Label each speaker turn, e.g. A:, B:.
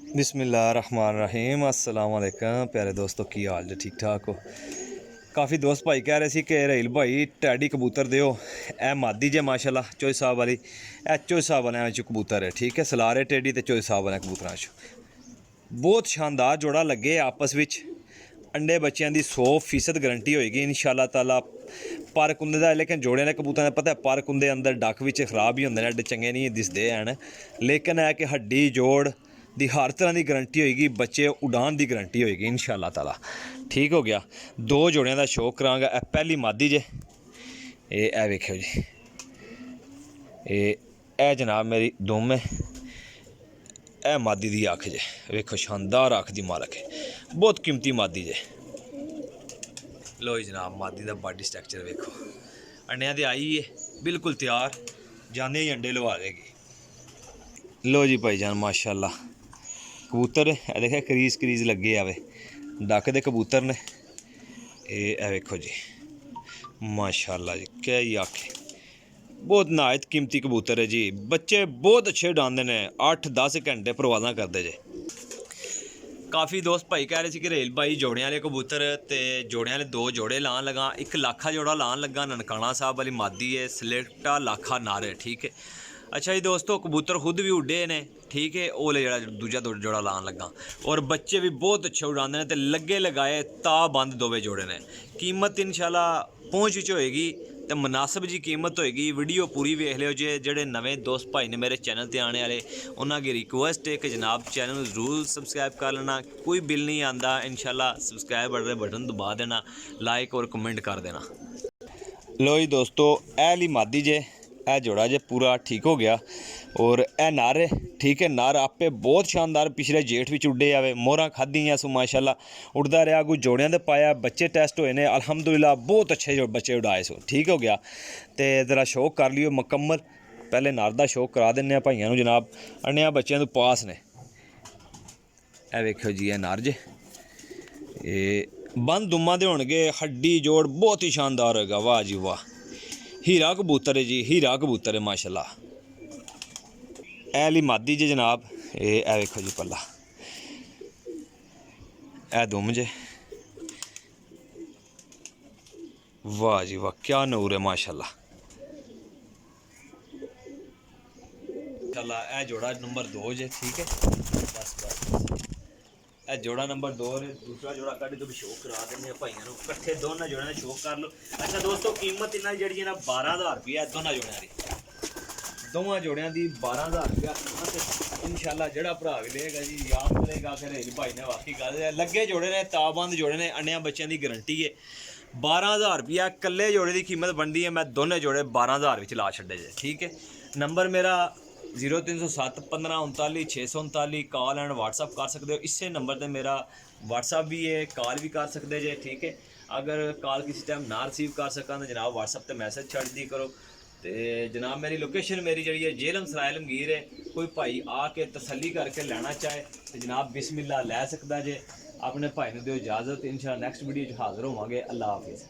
A: बिस्मिल्लाहिर्रहमानिर्रहीम अस्सलाम वालेकुम प्यारे दोस्तों की हाल जो ठीक ठाक हो। काफ़ी दोस्त भाई कह रहे थे कि रहील भाई टैडी कबूतर दियो। ए मादी जे माशाल्लाह चोई साहब वाली ए चोई साहब वाले कबूतर है ठीक है। सलारे टेडी ते चोई साहब वाले कबूतर बहुत शानदार जोड़ा लगे आपस में। अंडे बच्चों की 100% गारंटी होएगी इंशाअल्लाह ताला। पर कुंदे का लेकिन जोड़े ने कबूतर पता है पर कुंदे अंदर डक भी खराब ही होंगे एडे चंगे नहीं दिसते हैं, लेकिन है कि हड्डी जोड़ दी हर तरह की गारंटी होएगी। बच्चे उड़ान की गारंटी होएगी इंशाअल्लाह ताला। ठीक हो गया। दो जोड़ियां का शौक करांगा। ए पहली मादी जे ए वेखियो जी ए जनाब मेरी दुम है। ए मादी दी अख जे वेखो शानदार अख दी मालक है, बहुत कीमती मादी जे। लो जनाब मादी का बॉडी स्ट्रक्चर वेखो, अंडिया दी आई है बिल्कुल तैयार, जाने ही अंडे लवा देगी। लो जी भाईजान माशाल्लाह कबूतर देखे करीज करीज लगे आवे डक दे कबूतर ने। ए वेखो जी माशाल्लाह जी क्या ही आखे, बहुत नायत कीमती कबूतर है जी। बच्चे बहुत अच्छे उड़ाते हैं, 8-10 घंटे परवाज़ा करते जे। काफ़ी दोस्त भाई कह रहे थे कि रेल भाई जोड़े वाले कबूतर ते जोड़े वाले 2 जोड़े लान लगा। एक लाखा जोड़ा लान लगा ननकाना साहब वाली मादी है, सलेक्टा लाखा नार है ठीक है। अच्छा जी दोस्तों कबूतर खुद भी उड्डे ने ठीक है। ओले जरा दूजा जोड़ा लान लगा और बच्चे भी बहुत अच्छे उड़ाते हैं। तो लगे लगाए ता बंद दोवे जोड़े ने। कीमत इंशाल्लाह पहुँच होएगी तो मुनासिब जी कीमत होएगी। वीडियो पूरी वेख लियो जे। जेडे नवें दोस्त भाई ने मेरे चैनल ते आने वाले उन्होंने रिक्वेस्ट है कि जनाब चैनल जरूर सबसक्राइब कर लेना। कोई बिल नहीं आता इंशाल्लाह, सबसक्राइब बटन दबा देना, लाइक और कमेंट कर देना। लो जी दोस्तों ऐली मादी जे ए जोड़ा जे पूरा ठीक हो गया और ए नार है ठीक है। नार आपे बहुत शानदार पिछले जेठ भी उड्डे आवे, मोहरा खादियाँ सो माशाल्लाह उड़ता रहा। कोई जोड़ियां दे पाया बच्चे टेस्ट होए ने अल्हम्दुलिल्लाह बहुत अच्छे जो बच्चे उड़ाए सो ठीक हो गया। तो ज़रा शौक कर लियो मुकम्मल। पहले नार दा शौक करा दें भाइयों जनाब। अन्या बच्चों तो पास ने ए वेखो जी ए नार जे बंद दुम्मा दे होणगे, हड्डी जोड़ बहुत ही शानदार होएगा। वाह जी वाह हीरा कबूतर है जी, हीरा कबूतर है माशाल्लाह। ऐली मादी जे जनाब ए वेखो जी पल्ला ए दुम जे। वाह जी वाह क्या नूर है माशाल्लाह। माशाल्लाह ए जोड़ा नंबर 2 जे ठीक है। बस ए जोड़ा नंबर 2 है। दूसरा जोड़ा कड़ी तो भी शौक करा देंगे भाइयों कट्ठे दोनों जोड़े ने शौक कर लो। अच्छा दोस्तों कीमत इन्हों जी ना 12,000 रुपया दोनों जोड़ियां की, दोवां जोड़ियां की 12,000 रुपया कीमत। इंशाल्लाह जड़ा भरा भी लेगा जी याद करेगा फिर भाई ने वाकई गल लगे जोड़े ने ताबंद जोड़े ने अन्या बच्चों की गारंटी है। 12,000 रुपया कल्ले जोड़े की कीमत बनती है। मैं दोनों जोड़े 12,000 ला छे जे ठीक है। नंबर मेरा 0307 1539 639 कॉल एंड व्हाट्सअप कर सकते हो। इसे नंबर पर मेरा व्हाट्सअप भी है, कॉल भी कर सकते जे ठीक है। अगर कॉल किसी टाइम ना रिसीव कर सका तो जनाब व्हाट्सअप पर मैसेज छड़ दी करो। तो जनाब मेरी लोकेशन मेरी जी है जेलम सराय लमगीर है। कोई भाई आके तसल्ली करके लेना चाहे तो जनाब बिस्मिल्लाह लै सकता जे। अपने भाई ने दो इजाज़त। इंशाअल्लाह नेक्स्ट वीडियो हाज़िर होवांगे। अल्लाह हाफिज़।